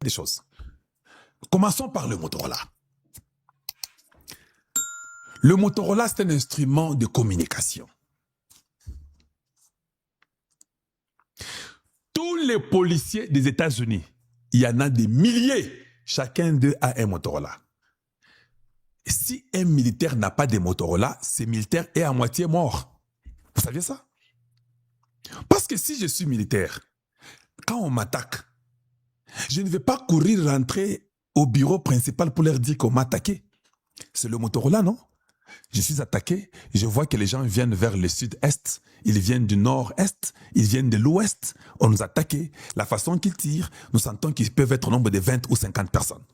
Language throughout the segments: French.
des choses. Commençons par le Motorola. Le Motorola, c'est un instrument de communication. Tous les policiers des États-Unis, il y en a des milliers, chacun d'eux a un Motorola. Si un militaire n'a pas de Motorola, ce militaire est à moitié mort. Vous saviez ça? Parce que si je suis militaire, quand on m'attaque, je ne vais pas courir rentrer au bureau principal pour leur dire qu'on m'a attaqué. C'est le Motorola, non? Je suis attaqué, je vois que les gens viennent vers le sud-est, ils viennent du nord-est, ils viennent de l'ouest, on nous a attaqué. La façon qu'ils tirent, nous sentons qu'ils peuvent être au nombre de 20 ou 50 personnes.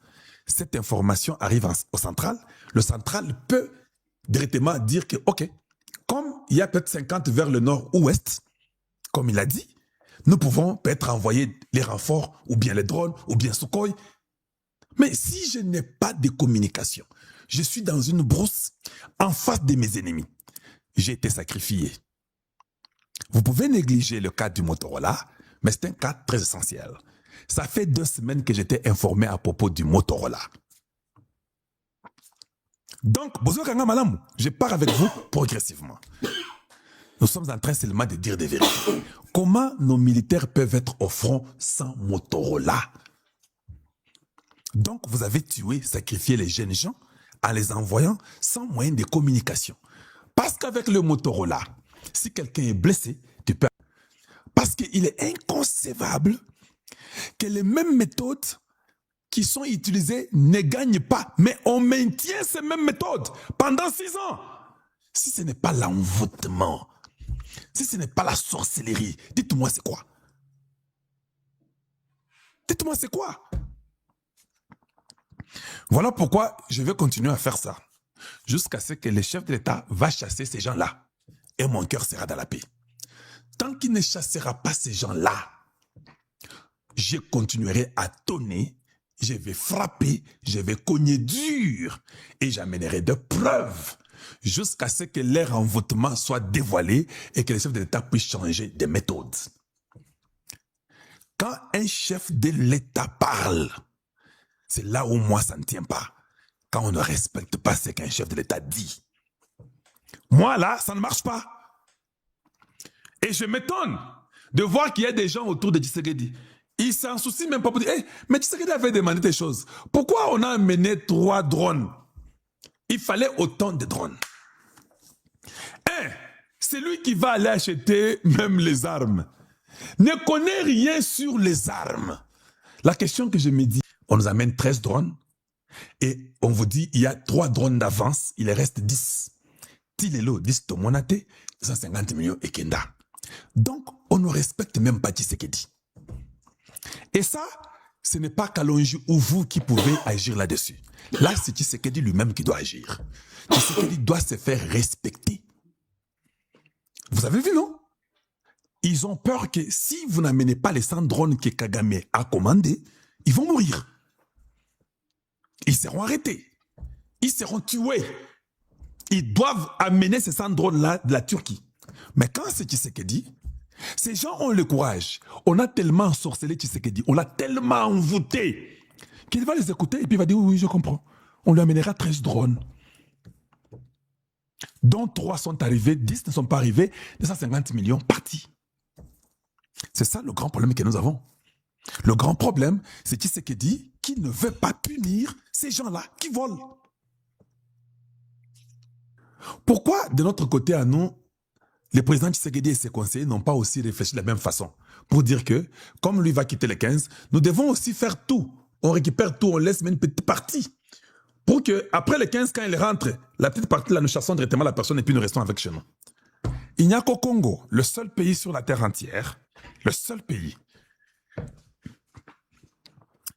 Cette information arrive au central. Le central peut directement dire que, OK, comme il y a peut-être 50 vers le nord-ouest, comme il a dit, nous pouvons peut-être envoyer les renforts, ou bien les drones, ou bien Sukhoi. Mais si je n'ai pas de communication, je suis dans une brousse en face de mes ennemis, j'ai été sacrifié. Vous pouvez négliger le cas du Motorola, mais c'est un cas très essentiel. Ça fait 2 semaines que j'étais informé à propos du Motorola. Donc, je pars avec vous progressivement. Nous sommes en train seulement de dire des vérités. Comment nos militaires peuvent être au front sans Motorola? Donc, vous avez tué, sacrifié les jeunes gens en les envoyant sans moyen de communication. Parce qu'avec le Motorola, si quelqu'un est blessé, tu peux... Parce qu'il est inconcevable que les mêmes méthodes qui sont utilisées ne gagnent pas, mais on maintient ces mêmes méthodes pendant 6 ans. Si ce n'est pas l'envoûtement, si ce n'est pas la sorcellerie, dites-moi c'est quoi? Dites-moi c'est quoi? Voilà pourquoi je vais continuer à faire ça, jusqu'à ce que le chef de l'État va chasser ces gens-là, et mon cœur sera dans la paix. Tant qu'il ne chassera pas ces gens-là, je continuerai à tonner, je vais frapper, je vais cogner dur, et j'amènerai de preuves, jusqu'à ce que leur envoûtement soit dévoilé et que le chef de l'État puisse changer de méthode. Quand un chef de l'État parle, c'est là où moi ça ne tient pas. Quand on ne respecte pas ce qu'un chef de l'État dit. Moi là, ça ne marche pas. Et je m'étonne de voir qu'il y a des gens autour de Tshisekedi. Ils s'en soucient même pas pour dire, hey, mais Tshisekedi avait demandé des choses. Pourquoi on a amené 3 drones? Il fallait autant de drones. C'est lui qui va aller acheter même les armes. Ne connaît rien sur les armes. La question que je me dis, on nous amène 13 drones et on vous dit il y a 3 drones d'avance, il reste 10. Tilelo, 10 Tomonate, 150 millions et Kenda. Donc, on ne respecte même pas Tshisekedi. Et ça, ce n'est pas Kalonji ou vous qui pouvez agir là-dessus. Là, c'est Tshisekedi lui-même qui doit agir. Tshisekedi doit se faire respecter. Vous avez vu, non? Ils ont peur que si vous n'amenez pas les 100 drones que Kagame a commandés, ils vont mourir. Ils seront arrêtés. Ils seront tués. Ils doivent amener ces 100 drones-là de la Turquie. Mais quand c'est Tshisekedi, ces gens ont le courage. On a tellement ensorcelé Tshisekedi, on l'a tellement envoûté, qu'il va les écouter et puis il va dire oui, je comprends. On lui amènera 13 drones. Dont 3 sont arrivés, 10 ne sont pas arrivés, 250 millions partis. C'est ça le grand problème que nous avons. Le grand problème, c'est Tshisekedi qui ne veut pas punir ces gens-là qui volent. Pourquoi, de notre côté à nous, les présidents Tshisekedi et ses conseillers n'ont pas aussi réfléchi de la même façon pour dire que, comme lui va quitter le 15, nous devons aussi faire tout. On récupère tout, on laisse même une petite partie. Pour que, après le 15, quand il rentre, la petite partie là, nous chassons directement la personne et puis nous restons avec chez nous. Il n'y a qu'au Congo, le seul pays sur la terre entière, le seul pays,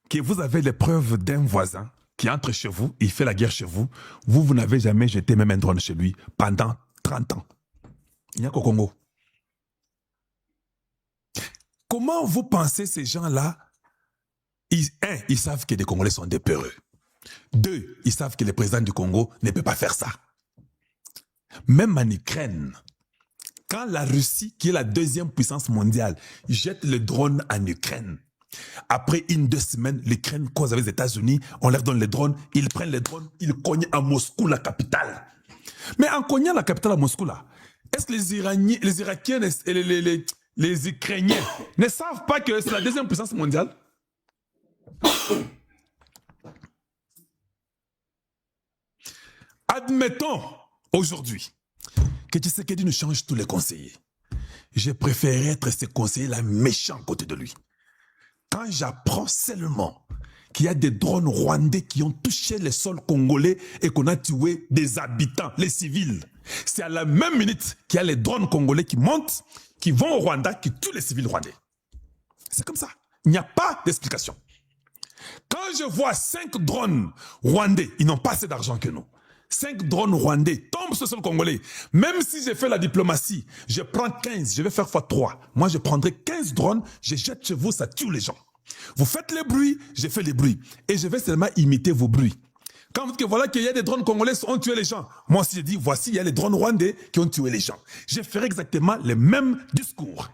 que vous avez les preuves d'un voisin qui entre chez vous, il fait la guerre chez vous, vous n'avez jamais jeté même un drone chez lui pendant 30 ans. Il n'y a qu'au Congo. Comment vous pensez ces gens-là, ils savent que les Congolais sont des peureux. 2, ils savent que le président du Congo ne peut pas faire ça. Même en Ukraine, quand la Russie, qui est la 2e puissance mondiale, jette le drone en Ukraine, Après 2 semaines, l'Ukraine cause avec les États-Unis, on leur donne les drones, ils prennent les drones, ils cognent à Moscou, la capitale. Mais en cognant la capitale à Moscou, là, est-ce que les Irakiens et les Ukrainiens ne savent pas que c'est la 2e puissance mondiale? Admettons aujourd'hui que Tshisekedi nous change tous les conseillers. Je préférerais être ce conseiller-là méchant à côté de lui. Quand j'apprends seulement qu'il y a des drones rwandais qui ont touché les sols congolais et qu'on a tué des habitants, les civils, c'est à la même minute qu'il y a les drones congolais qui montent, qui vont au Rwanda, qui tuent les civils rwandais. C'est comme ça. Il n'y a pas d'explication. Quand je vois 5 drones rwandais, ils n'ont pas assez d'argent que nous. 5 drones rwandais tombent sur le sol congolais. Même si j'ai fait la diplomatie, je prends 15, je vais faire x3. Moi, je prendrai 15 drones, je jette chez vous, ça tue les gens. Vous faites les bruits, je fais les bruits. Et je vais seulement imiter vos bruits. Quand vous dites que voilà qu'il y a des drones congolais qui ont tué les gens, moi aussi je dis, voici, il y a les drones rwandais qui ont tué les gens. Je ferai exactement le même discours.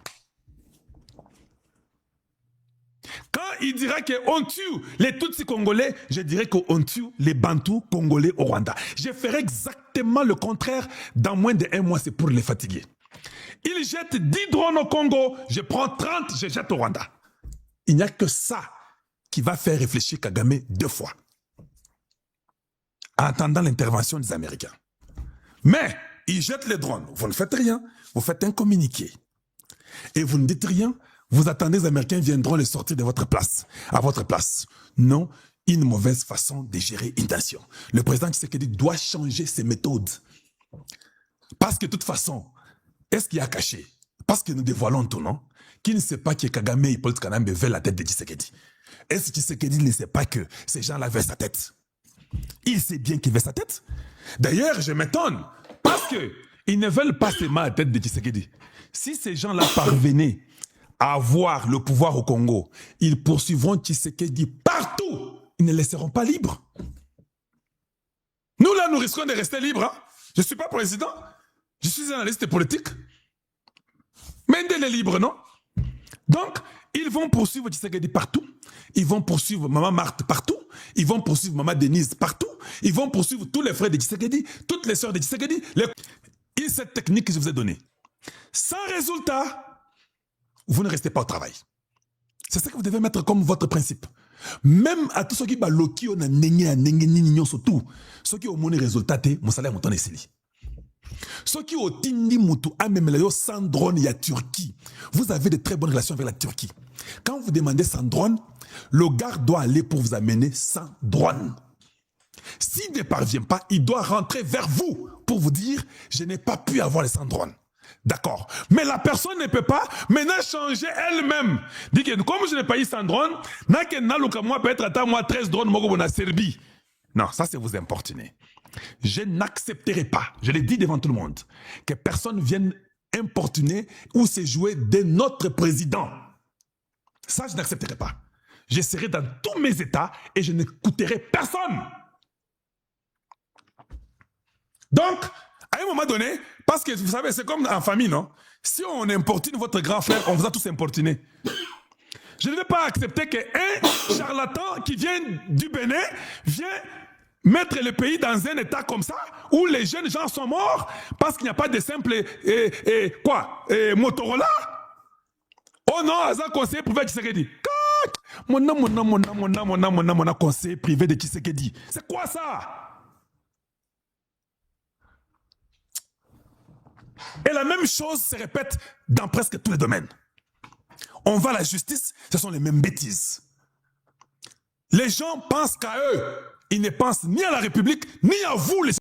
Quand il dira qu'on tue les Tutsis congolais, je dirais qu'on tue les Bantous congolais au Rwanda. Je ferai exactement le contraire dans moins d'1 mois, c'est pour les fatiguer. Ils jettent 10 drones au Congo, je prends 30, je jette au Rwanda. Il n'y a que ça qui va faire réfléchir Kagame 2 fois. En attendant l'intervention des Américains. Mais, ils jettent les drones, vous ne faites rien, vous faites un communiqué. Et vous ne dites rien, vous attendez les Américains viendront les sortir de votre place, à votre place. Non, une mauvaise façon de gérer une nation. Le président Tshisekedi doit changer ses méthodes. Parce que de toute façon, est-ce qu'il y a caché? Parce que nous dévoilons tout, non? Qui ne sait pas que Kagame et Paul Kanambe veulent la tête de Tshisekedi? Est-ce que Tshisekedi ne sait pas que ces gens-là veulent sa tête? Il sait bien qu'il veut sa tête. D'ailleurs, je m'étonne, parce qu'ils ne veulent pas seulement la tête de Tshisekedi. Si ces gens-là parvenaient à avoir le pouvoir au Congo, ils poursuivront Tshisekedi partout. Ils ne laisseront pas libre. Nous, là, nous risquons de rester libres. Hein? Je ne suis pas président. Je suis analyste politique. Mendel est libre, non? Donc, ils vont poursuivre Tshisekedi partout. Ils vont poursuivre Maman Marthe partout. Ils vont poursuivre Maman Denise partout. Ils vont poursuivre tous les frères de Tshisekedi, toutes les sœurs de Tshisekedi. Et cette technique que je vous ai donnée. Sans résultat, vous ne restez pas au travail. C'est ça que vous devez mettre comme votre principe. Même à tous ceux qui baloki on a nengi surtout ceux qui ont mon résultat mon salaire montant esili. Ceux qui ont tindi mutu amemelayo sans drone ya Turquie. Vous avez de très bonnes relations avec la Turquie. Quand vous demandez sans drone, le gars doit aller pour vous amener sans drone. S'il ne parvient pas, il doit rentrer vers vous pour vous dire je n'ai pas pu avoir les sans drone. D'accord. Mais la personne ne peut pas maintenant changer elle-même. Dit que comme je n'ai pas eu 100 drones, moi peut-être à moi 13 drones, moi on a Serbie. Non, ça c'est vous importuner. Je n'accepterai pas, je l'ai dit devant tout le monde, que personne vienne importuner ou se jouer de notre président. Ça, je n'accepterai pas. Je serai dans tous mes états et je n'écouterai personne. Donc, à un moment donné, parce que vous savez, c'est comme en famille, non? Si on importune votre grand frère, on vous a tous importuné. Je ne vais pas accepter qu'un charlatan qui vient du Bénin vient mettre le pays dans un état comme ça, où les jeunes gens sont morts parce qu'il n'y a pas de simple Motorola. Oh non, un conseiller privé de Tshisekedi. Mon conseiller privé de Tshisekedi. C'est quoi ça? Et la même chose se répète dans presque tous les domaines. On va à la justice, ce sont les mêmes bêtises. Les gens pensent qu'à eux. Ils ne pensent ni à la République, ni à vous, les